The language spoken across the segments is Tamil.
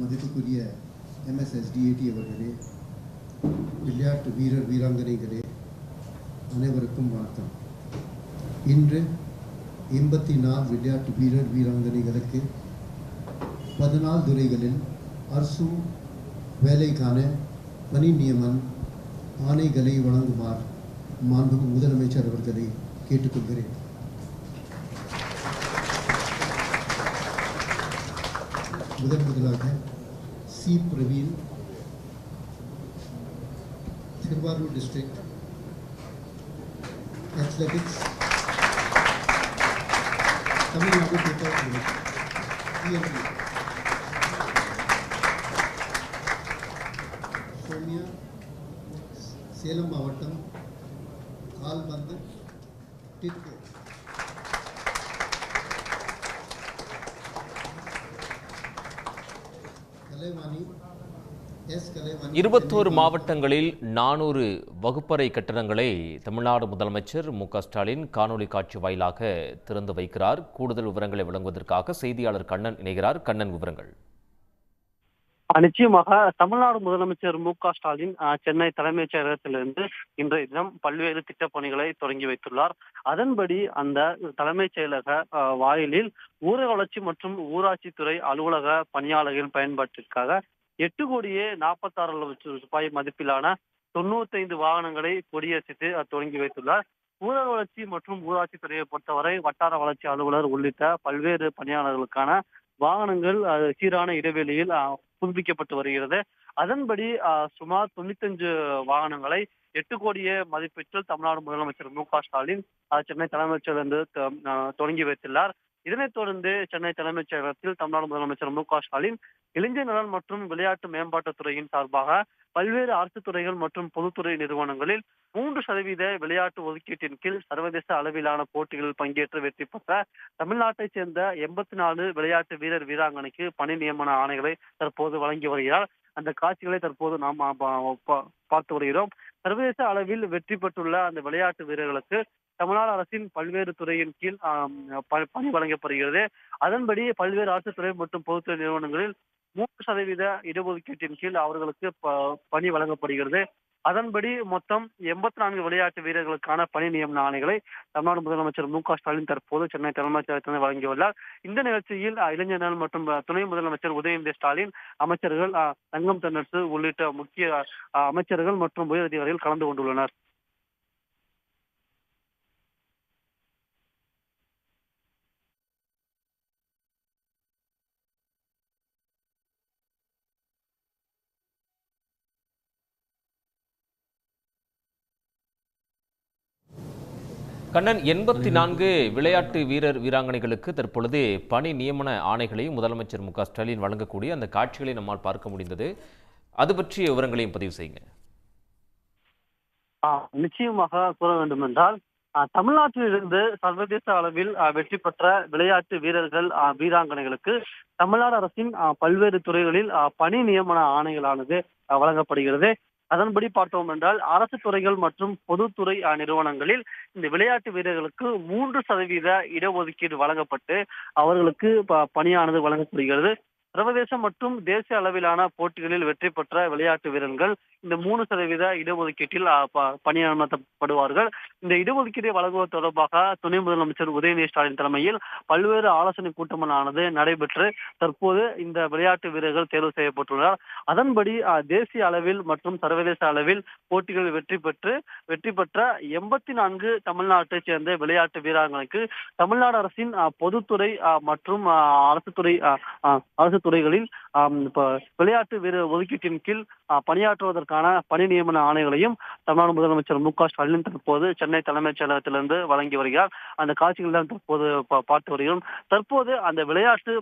மதிப்புக்குரிய MSSDAT அவர்களே, விளையாட்டு வீரர் வீராங்கனைகளே, அனைவருக்கும் வணக்கம். இன்று 84 விளையாட்டு வீரர் வீராங்கனைகளுக்கு 14 துறைகளில் அரசு வேலைக்கான பணி நியமன ஆணைகளை வழங்குமாறு மாண்புமிகு முதலமைச்சர் அவர்களை கேட்டுக்கொள்கிறேன். முதலாக C. Praveen, Thiruvarur district athletics, Tamil Nadu Sonia, Salem மாவட்டம் கால்பந்து டிட்கோ. 21 மாவட்டங்களில் 400 வகுப்பறை கட்டடங்களை தமிழ்நாடு முதலமைச்சர் மு.க.ஸ்டாலின் காணொலி காட்சி வாயிலாக திறந்து வைக்கிறார். கூடுதல் விவரங்களை வழங்குவதற்காக செய்தியாளர் கண்ணன் இணைகிறார். கண்ணன், விவரங்கள். நிச்சயமாக தமிழ்நாடு முதலமைச்சர் மு.க.ஸ்டாலின் சென்னை தலைமைச் செயலகத்திலிருந்து இன்றைய தினம் பல்வேறு திட்டப்பணிகளை தொடங்கி வைத்துள்ளார். அதன்படி அந்த தலைமைச் செயலக வாயிலில் ஊரக வளர்ச்சி மற்றும் ஊராட்சித்துறை அலுவலக பணியாளர்கள் பயன்பாட்டிற்காக 8,46 லட்சம் ரூபாய் மதிப்பிலான 95 வாகனங்களை கொடியசைத்து தொடங்கி வைத்துள்ளார். ஊரக வளர்ச்சி மற்றும் ஊராட்சித்துறையை பொறுத்தவரை வட்டார வளர்ச்சி அலுவலர் உள்ளிட்ட பல்வேறு பணியாளர்களுக்கான வாகனங்கள் சீரான இடைவெளியில் புதுப்பிக்கப்பட்டு வருகிறது. அதன்படி சுமார் 95 வாகனங்களை 8 கோடியே மதிப்பீட்டில் தமிழ்நாடு முதலமைச்சர் மு.க.ஸ்டாலின் சென்னை தலைமைச் செயலகத்தில் தொடங்கி வைத்துள்ளார். இதனைத் தொடர்ந்து சென்னை தலைமைச் செயலகத்தில் தமிழ்நாடு முதலமைச்சர் மு.க.ஸ்டாலின் இளைஞர் நலன் மற்றும் விளையாட்டு மேம்பாட்டுத் துறையின் சார்பாக பல்வேறு அரசு துறைகள் மற்றும் பொதுத்துறை நிறுவனங்களில் 3% விளையாட்டு ஒதுக்கீட்டின் கீழ் சர்வதேச அளவிலான போட்டிகளில் பங்கேற்று வெற்றி பெற்ற தமிழ்நாட்டைச் சேர்ந்த 84 விளையாட்டு வீரர் வீராங்கனைக்கு பணி நியமன ஆணைகளை தற்போது வழங்கி வருகிறார். அந்த காட்சிகளை தற்போது நாம் பார்த்து வருகிறோம். சர்வதேச அளவில் வெற்றி பெற்றுள்ள அந்த விளையாட்டு வீரர்களுக்கு தமிழ்நாடு அரசின் பல்வேறு துறையின் கீழ் பணி வழங்கப்படுகிறது. அதன்படி பல்வேறு அரசு துறை மற்றும் பொதுத்துறை நிறுவனங்களில் 3% இடஒதுக்கீட்டின் கீழ் அவர்களுக்கு பணி வழங்கப்படுகிறது. அதன்படி மொத்தம் 84 விளையாட்டு வீரர்களுக்கான பணி நியமன ஆணைகளை தமிழ்நாடு முதலமைச்சர் மு.க.ஸ்டாலின் தற்போது சென்னை தலைமைச் செயலகத்தில் வழங்கியுள்ளார். இந்த நிகழ்ச்சியில் இளைஞர் நலன் மற்றும் துணை முதலமைச்சர் உதயநிதி ஸ்டாலின், அமைச்சர்கள் தங்கம் தென்னரசு உள்ளிட்ட முக்கிய அமைச்சர்கள் மற்றும் உயர் அதிகாரிகள் கலந்து கொண்டுள்ளனர். கண்ணன், 84 விளையாட்டு வீரர் வீராங்கனைகளுக்கு தற்பொழுது பணி நியமன ஆணைகளையும் முதலமைச்சர் மு.க.ஸ்டாலின் வழங்கக்கூடிய அந்த காட்சிகளை நம்மால் பார்க்க முடிந்தது. அது பற்றிய விவரங்களையும் பதிவு செய்யுங்க. நிச்சயமாக கூற வேண்டும் என்றால், தமிழ்நாட்டிலிருந்து சர்வதேச அளவில் வெற்றி பெற்ற விளையாட்டு வீரர்கள் வீராங்கனைகளுக்கு தமிழ்நாடு அரசின் பல்வேறு துறைகளில் பணி நியமன ஆணைகளானது வழங்கப்படுகிறது. அதன்படி பார்த்தோம் என்றால், அரசு துறைகள் மற்றும் பொதுத்துறை நிறுவனங்களில் இந்த விளையாட்டு வீரர்களுக்கு 3% இடஒதுக்கீடு வழங்கப்பட்டு அவர்களுக்கு பணியானது வழங்கப்படுகிறது. சர்வதேச மற்றும் தேசிய அளவிலான போட்டிகளில் வெற்றி பெற்ற விளையாட்டு வீரர்கள் இந்த 3% இடஒதுக்கீட்டில் பணியமர்த்தப்படுவார்கள். இந்த இடஒதுக்கீட்டை வழங்குவது தொடர்பாக துணை முதலமைச்சர் உதயநிதி ஸ்டாலின் தலைமையில் பல்வேறு ஆலோசனை கூட்டமானது நடைபெற்று தற்போது இந்த விளையாட்டு வீரர்கள் தேர்வு செய்யப்பட்டுள்ளனர். அதன்படி தேசிய அளவில் மற்றும் சர்வதேச அளவில் போட்டிகளில் வெற்றி பெற்ற 84 தமிழ்நாட்டைச் சேர்ந்த விளையாட்டு வீராங்கனைக்கு தமிழ்நாடு அரசின் பொதுத்துறை மற்றும் அரசு துறைகளில் விளையாட்டு வீரர் ஒதுக்கீட்டின் கீழ் பணியாற்றுவதற்கான பணி நியமன ஆணைகளையும் தமிழ்நாடு முதலமைச்சர் மு.க.ஸ்டாலின் தற்போது சென்னை தலைமைச் செயலகத்திலிருந்து வழங்கி வருகிறார். அந்த காட்சிகள் தான் தற்போது பார்த்து வருகிறோம். தற்போது அந்த விளையாட்டு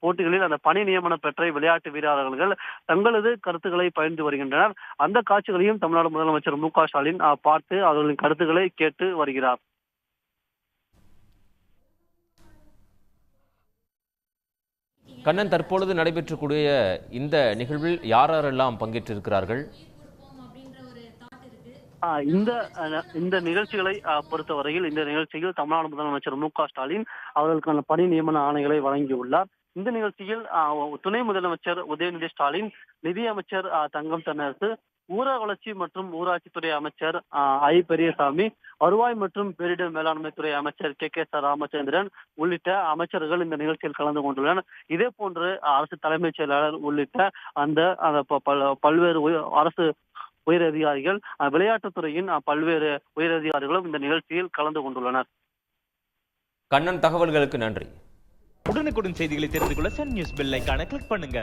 போட்டிகளில் அந்த பணி நியமனம் பெற்ற விளையாட்டு வீரர்கள் தங்களது கருத்துக்களை பகிர்ந்து வருகின்றனர். அந்த காட்சிகளையும் தமிழ்நாடு முதலமைச்சர் மு.க.ஸ்டாலின் பார்த்து அவர்களின் கருத்துக்களை கேட்டு வருகிறார். கண்ணன், தற்பொழுது நடைபெற்றக்கூடிய இந்த நிகழ்வில் யாரெல்லாம் பங்கேற்றிருக்கிறார்கள்? இந்த நிகழ்ச்சிகளை பொறுத்தவரையில் இந்த நிகழ்ச்சியில் தமிழ்நாடு முதலமைச்சர் மு.க.ஸ்டாலின் அவர்களுக்கான பணி நியமன ஆணைகளை வழங்கியுள்ளார். இந்த நிகழ்ச்சியில் துணை முதலமைச்சர் உதயநிதி ஸ்டாலின், நிதியமைச்சர் தங்கம் தென்னரசு, ஊரக வளர்ச்சி மற்றும் ஊராட்சித்துறை அமைச்சர் பெரியசாமி, வருவாய் மற்றும் பேரிடர் மேலாண்மை துறை அமைச்சர் கே ராமச்சந்திரன் உள்ளிட்ட அமைச்சர்கள் இந்த நிகழ்ச்சியில் கலந்து கொண்டுள்ளனர். இதே போன்று அரசு தலைமைச் செயலாளர் உள்ளிட்ட அந்த பல்வேறு அரசு உயரதிகாரிகள், விளையாட்டுத்துறையின் பல்வேறு உயரதிகாரிகளும் இந்த நிகழ்ச்சியில் கலந்து கொண்டுள்ளனர். கண்ணன், தகவல்களுக்கு நன்றி. உடனுக்குடன் செய்திகளை தெரிந்து கொள்ள சன் நியூஸ் பெல் ஐகானை கிளிக் பண்ணுங்க.